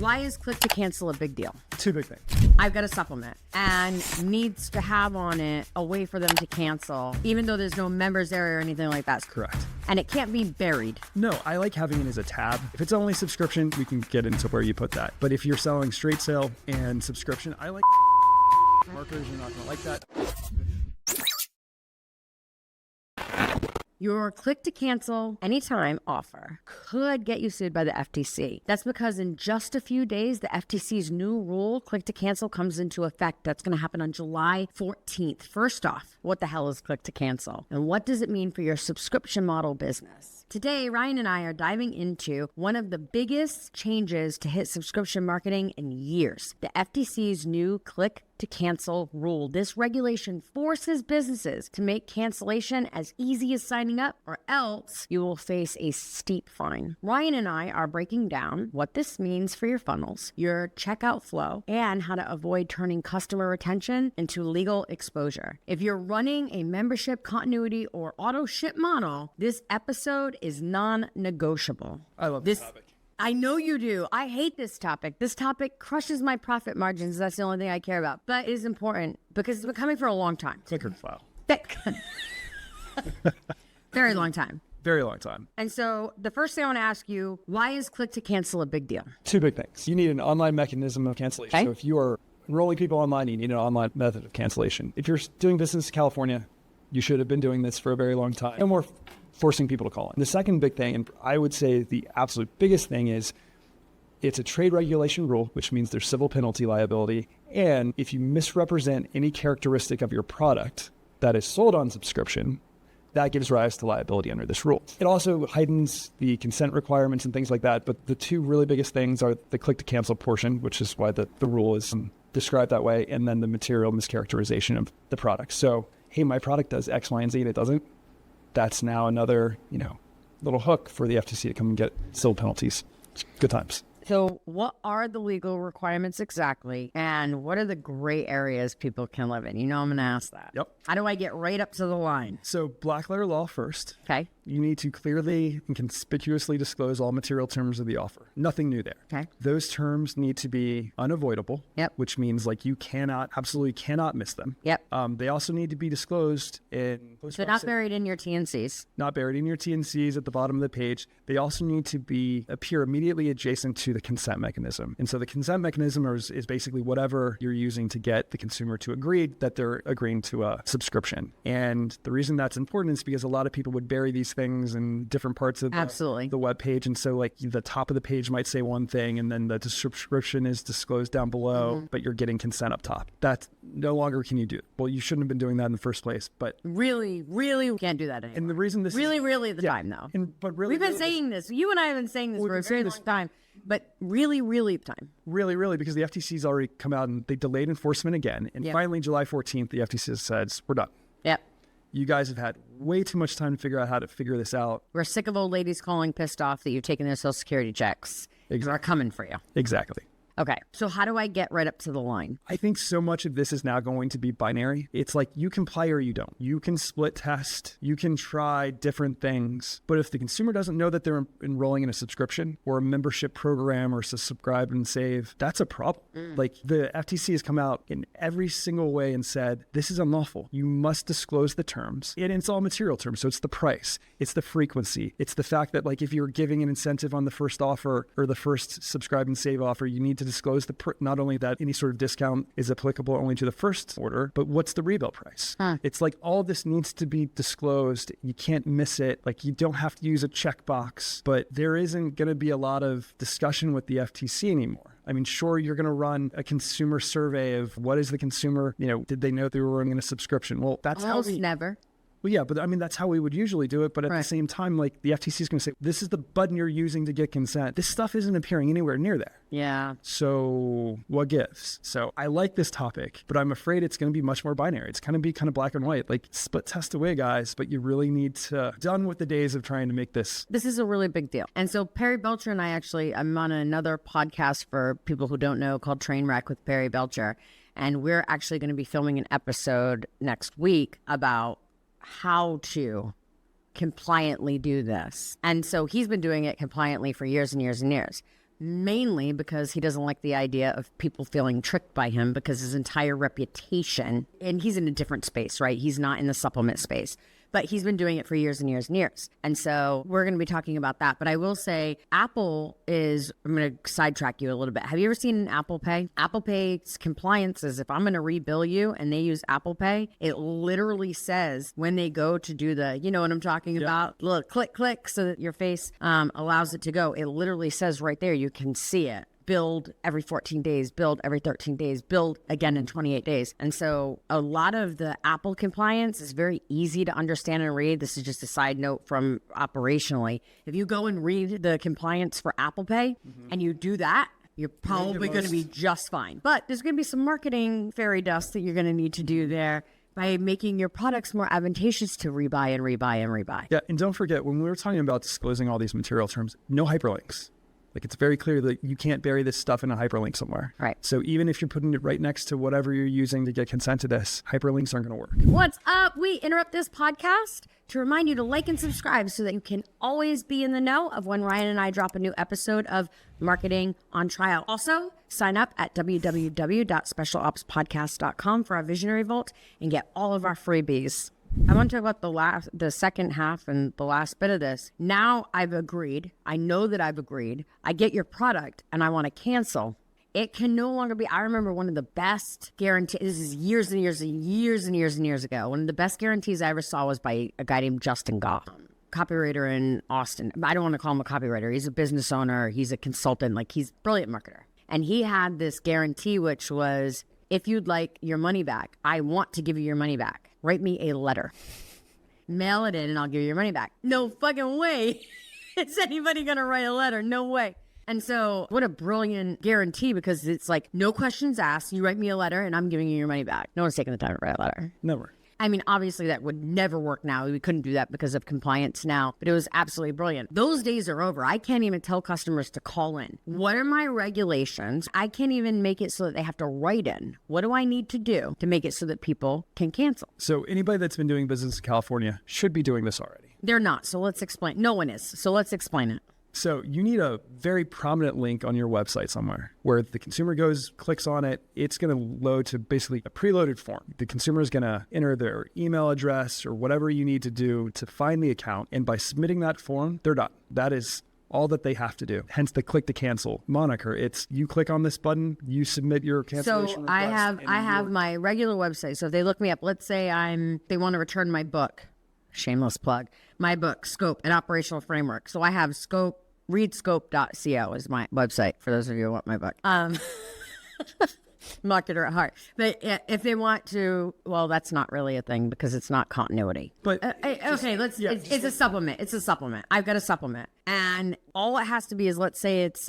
Why is click to cancel a big deal? Two big things. I've got a supplement and needs to have on it a way for them to cancel, even though there's no members area or anything like that. Correct. And it can't be buried. No, I like having it as a tab. If it's only subscription, we can get into where you put that. But if you're selling straight sale and subscription, I like marketers are not going to like that. Your click to cancel anytime offer could get you sued by the FTC. That's because in just a few days, the FTC's new rule, click to cancel, comes into effect. That's going to happen on July 14th. First off, what the hell is click to cancel? And what does it mean for your subscription model business? Today, Ryan and I are diving into one of the biggest changes to hit subscription marketing in years, the FTC's new click to cancel rule. This regulation forces businesses to make cancellation as easy as signing up, or else you will face a steep fine. Ryan and I are breaking down what this means for your funnels, your checkout flow, and how to avoid turning customer retention into legal exposure. If you're running a membership, continuity, or auto ship model, this episode is non-negotiable. I love this topic. I know you do. I hate this topic. This topic crushes my profit margins. That's the only thing I care about. But it is important because it's been coming for a long time. Clicker file. Very long time. Very long time. And so the first thing I want to ask you, why is click to cancel a big deal? Two big things. You need an online mechanism of cancellation. Okay. So if you are enrolling people online, you need an online method of cancellation. If you're doing business in California, you should have been doing this for a very long time. And we're forcing people to call in. The second big thing, and I would say the absolute biggest thing, is it's a trade regulation rule, which means there's civil penalty liability. And if you misrepresent any characteristic of your product that is sold on subscription, that gives rise to liability under this rule. It also heightens the consent requirements and things like that. But the two really biggest things are the click to cancel portion, which is why the rule is described that way, and then the material mischaracterization of the product. So, hey, my product does X, Y, and Z, and it doesn't. That's now another, little hook for the FTC to come and get civil penalties. Good times. So what are the legal requirements exactly? And what are the gray areas people can live in? I'm going to ask that. Yep. How do I get right up to the line? So black letter law first. Okay. You need to clearly and conspicuously disclose all material terms of the offer. Nothing new there. Okay. Those terms need to be unavoidable. Yep. Which means you absolutely cannot miss them. Yep. They also need to be disclosed in... So not buried in your TNCs. Not buried in your TNCs at the bottom of the page. They also need to appear immediately adjacent to the consent mechanism. And so the consent mechanism is basically whatever you're using to get the consumer to agree that they're agreeing to a subscription. And the reason that's important is because a lot of people would bury these things in different parts of the web page. And so the top of the page might say one thing and then the description is disclosed down below, but you're getting consent up top. That no longer can you do. Well, you shouldn't have been doing that in the first place, but really can't do that anymore. And the reason this really the time though. But really, we've been saying this. You and I have been saying this for a very long time. But really time. Really, because the FTC's already come out and they delayed enforcement again. And finally, July 14th, the FTC says, we're done. Yep. You guys have had way too much time to figure out how to figure this out. We're sick of old ladies calling pissed off that you've taken their Social Security checks. Exactly. We're coming for you. Exactly. Okay, so how do I get right up to the line? I think so much of this is now going to be binary. It's you comply or you don't. You can split test. You can try different things. But if the consumer doesn't know that they're enrolling in a subscription or a membership program or subscribe and save, that's a problem. The FTC has come out in every single way and said, this is unlawful. You must disclose the terms. And it's all material terms. So it's the price. It's the frequency. It's the fact that if you're giving an incentive on the first offer or the first subscribe and save offer, you need to disclose not only that any sort of discount is applicable only to the first order, but what's the rebill price? It's all this needs to be disclosed. You can't miss it. You don't have to use a checkbox, but there isn't going to be a lot of discussion with the FTC anymore. I mean, sure, you're going to run a consumer survey of what is the consumer, did they know they were running a subscription? Well, that's almost never. Well, yeah, but that's how we would usually do it. But at the same time, the FTC is going to say, this is the button you're using to get consent. This stuff isn't appearing anywhere near there. Yeah. So what gives? So I like this topic, but I'm afraid it's going to be much more binary. It's going to be kind of black and white, split test away, guys, but you really need to done with the days of trying to make this. This is a really big deal. And so Perry Belcher and I'm on another podcast for people who don't know called Trainwreck with Perry Belcher. And we're actually going to be filming an episode next week about how to compliantly do this. And so he's been doing it compliantly for years and years and years. mainly because he doesn't like the idea of people feeling tricked by him, because his entire reputation, and he's in a different space, right? He's not in the supplement space, but he's been doing it for years and years and years. And so we're going to be talking about that. But I will say Apple is, I'm going to sidetrack you a little bit. Have you ever seen an Apple Pay? Apple Pay's compliance is if I'm going to rebill you and they use Apple Pay, it literally says when they go to do the, you know what I'm talking about? Look, click, so that your face allows it to go. It literally says right there, you can see it. Build every 14 days, build every 13 days, build again in 28 days. And so a lot of the Apple compliance is very easy to understand and read. This is just a side note from operationally. If you go and read the compliance for Apple Pay and you do that, you're probably going to be just fine. But there's going to be some marketing fairy dust that you're going to need to do there by making your products more advantageous to rebuy and rebuy and rebuy. Yeah, and don't forget, when we were talking about disclosing all these material terms, no hyperlinks. Like, it's very clear that you can't bury this stuff in a hyperlink somewhere. Right. So even if you're putting it right next to whatever you're using to get consent to this, hyperlinks aren't going to work. What's up? We interrupt this podcast to remind you to like and subscribe so that you can always be in the know of when Ryan and I drop a new episode of Marketing on Trial. Also, sign up at www.specialopspodcast.com for our Visionary Vault and get all of our freebies. I want to talk about the second half and the last bit of this. Now I've agreed. I know that I've agreed. I get your product and I want to cancel. It can no longer be. I remember one of the best guarantees. This is years and years and years and years and years ago. One of the best guarantees I ever saw was by a guy named Justin Goff, copywriter in Austin. I don't want to call him a copywriter. He's a business owner. He's a consultant. Like, he's a brilliant marketer. And he had this guarantee, which was, if you'd like your money back, I want to give you your money back. Write me a letter. Mail it in and I'll give you your money back. No fucking way. Is anybody going to write a letter? No way. And so what a brilliant guarantee, because it's like, no questions asked. You write me a letter and I'm giving you your money back. No one's taking the time to write a letter. Never. I mean, obviously that would never work now. We couldn't do that because of compliance now, but it was absolutely brilliant. Those days are over. I can't even tell customers to call in. What are my regulations? I can't even make it so that they have to write in. What do I need to do to make it so that people can cancel? So anybody that's been doing business in California should be doing this already. They're not. So let's explain. No one is. So let's explain it. So you need a very prominent link on your website somewhere where the consumer goes, clicks on it. It's going to load to basically a preloaded form. The consumer is going to enter their email address or whatever you need to do to find the account. And by submitting that form, they're done. That is all that they have to do. Hence the click to cancel moniker. It's you click on this button, you submit your cancellation request. So I have my regular website. So if they look me up, let's say they want to return my book, shameless plug, my book, Scope, an operational framework. So I have Scope. Readscope.co is my website for those of you who want my book. Marketer at heart. But if they want to, well, that's not really a thing because it's not continuity. But okay, it's a supplement. It's a supplement. I've got a supplement. And all it has to be is, let's say it's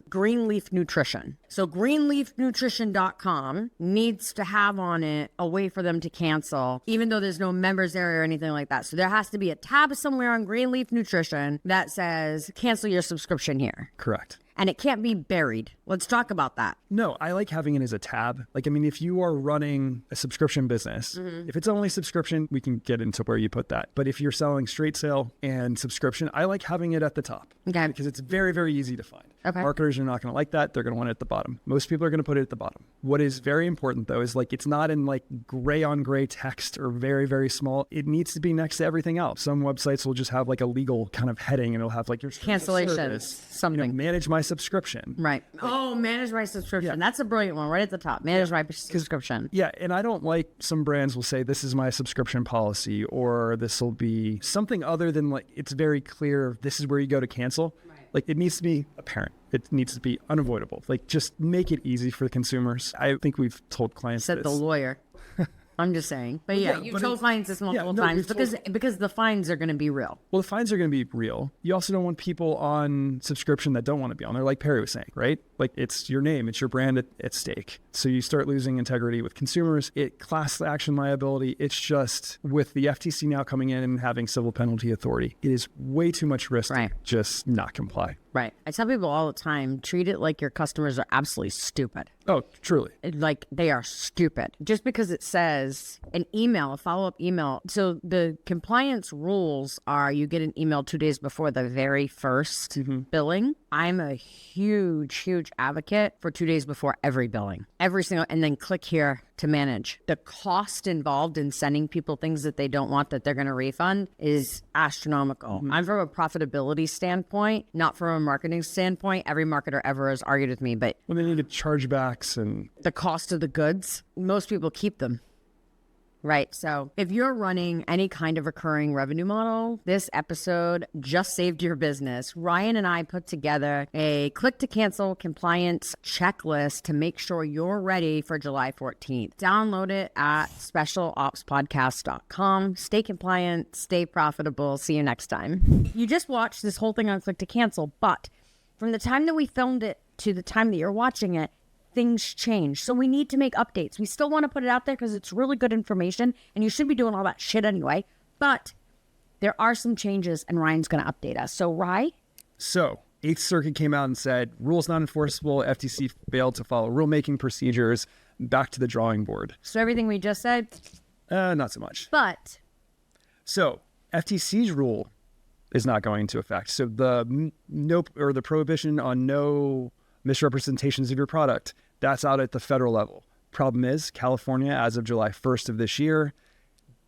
Greenleaf Nutrition. So greenleafnutrition.com needs to have on it a way for them to cancel, even though there's no members area or anything like that. So there has to be a tab somewhere on Greenleaf Nutrition that says, cancel your subscription here. Correct. And it can't be buried. Let's talk about that. No, I like having it as a tab. Like, I mean, if you are running a subscription business, if it's only subscription, we can get into where you put that. But if you're selling straight sale and subscription, I like having it at the top. Okay. Because it's very, very easy to find. Okay. Marketers are not going to like that. They're going to want it at the bottom. Most people are going to put it at the bottom. What is very important, though, is like it's not in like gray on gray text or very, very small. It needs to be next to everything else. Some websites will just have like a legal kind of heading and it'll have like your cancellation, something. Manage my subscription. Right. Oh, manage my subscription. Yeah. That's a brilliant one right at the top. Manage my subscription. Yeah. And I don't like, some brands will say this is my subscription policy, or this will be something other than like, it's very clear this is where you go to cancel. Right. Like, it needs to be apparent. It needs to be unavoidable. Like, just make it easy for the consumers. I think we've told clients Said this. the lawyer. I'm just saying. But yeah, you've told clients this multiple times because the fines are going to be real. Well, the fines are going to be real. You also don't want people on subscription that don't want to be on there, like Perry was saying, right? Like, it's your name, it's your brand at stake. So you start losing integrity with consumers. Class action liability, it's just, with the FTC now coming in and having civil penalty authority, it is way too much risk to just not comply. Right. I tell people all the time, treat it like your customers are absolutely stupid. Oh, truly. Like, they are stupid. Just because it says an email, a follow-up email. So the compliance rules are you get an email 2 days before the very first billing. I'm a huge advocate for 2 days before every billing. Every single, and then click here to manage. The cost involved in sending people things that they don't want that they're going to refund is astronomical. I'm from a profitability standpoint, not from a marketing standpoint. Every marketer ever has argued with me, but When they needed chargebacks and the cost of the goods, most people keep them. Right. So if you're running any kind of recurring revenue model, this episode just saved your business. Ryan and I put together a click to cancel compliance checklist to make sure you're ready for July 14th. Download it at specialopspodcast.com. Stay compliant, stay profitable. See you next time. You just watched this whole thing on click to cancel, but from the time that we filmed it to the time that you're watching it, things change. So we need to make updates. We still want to put it out there because it's really good information and you should be doing all that shit anyway. But there are some changes and Ryan's going to update us. So Ryan? So, 8th Circuit came out and said, rules not enforceable, FTC failed to follow rulemaking procedures, back to the drawing board. So everything we just said? Not so much. But? So, FTC's rule is not going into effect. So the prohibition on no misrepresentations of your product, that's out at the federal level. Problem is, California, as of July 1st of this year,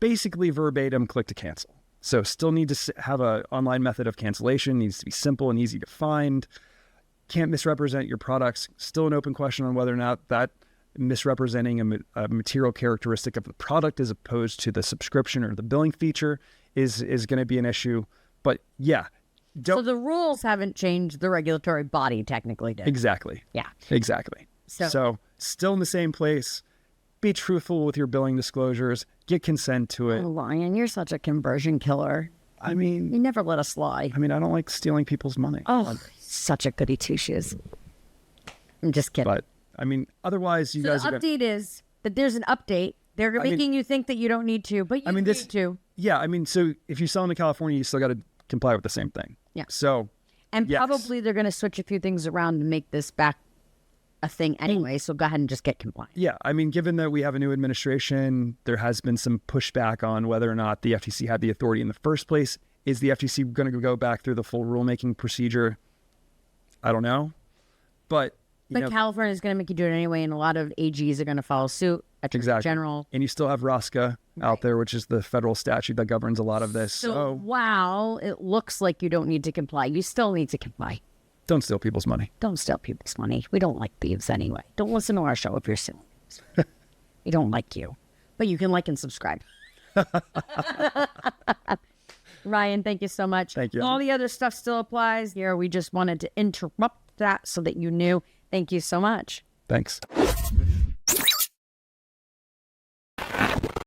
basically verbatim click to cancel. So still need to have an online method of cancellation, needs to be simple and easy to find. Can't misrepresent your products. Still an open question on whether or not that misrepresenting a material characteristic of the product as opposed to the subscription or the billing feature is going to be an issue. But yeah. So the rules haven't changed. The regulatory body technically did. Exactly. Yeah. Exactly. So still in the same place. Be truthful with your billing disclosures. Get consent to it. Oh, Ryan, you're such a conversion killer. I mean... You never let us lie. I mean, I don't like stealing people's money. Oh, such a goody two-shoes. I'm just kidding. But, I mean, otherwise you guys... The update is that there's an update. They're making you think that you don't need to, but you need to. Yeah, I mean, so if you sell into California, you still got to comply with the same thing. Yeah. So... And probably they're going to switch a few things around to make this back a thing anyway, so go ahead and just get compliant. Yeah, I mean, given that we have a new administration, there has been some pushback on whether or not the FTC had the authority in the first place. Is the FTC going to go back through the full rulemaking procedure? I don't know. But California is going to make you do it anyway, and a lot of AGs are going to follow suit. Exactly. General. And you still have ROSCA out there, which is the federal statute that governs a lot of this. So while it looks like you don't need to comply, you still need to comply. Don't steal people's money. Don't steal people's money. We don't like thieves anyway. Don't listen to our show if you're stealing. We don't like you. But you can like and subscribe. Ryan, thank you so much. Thank you. All the other stuff still applies here. We just wanted to interrupt that so that you knew. Thank you so much. Thanks.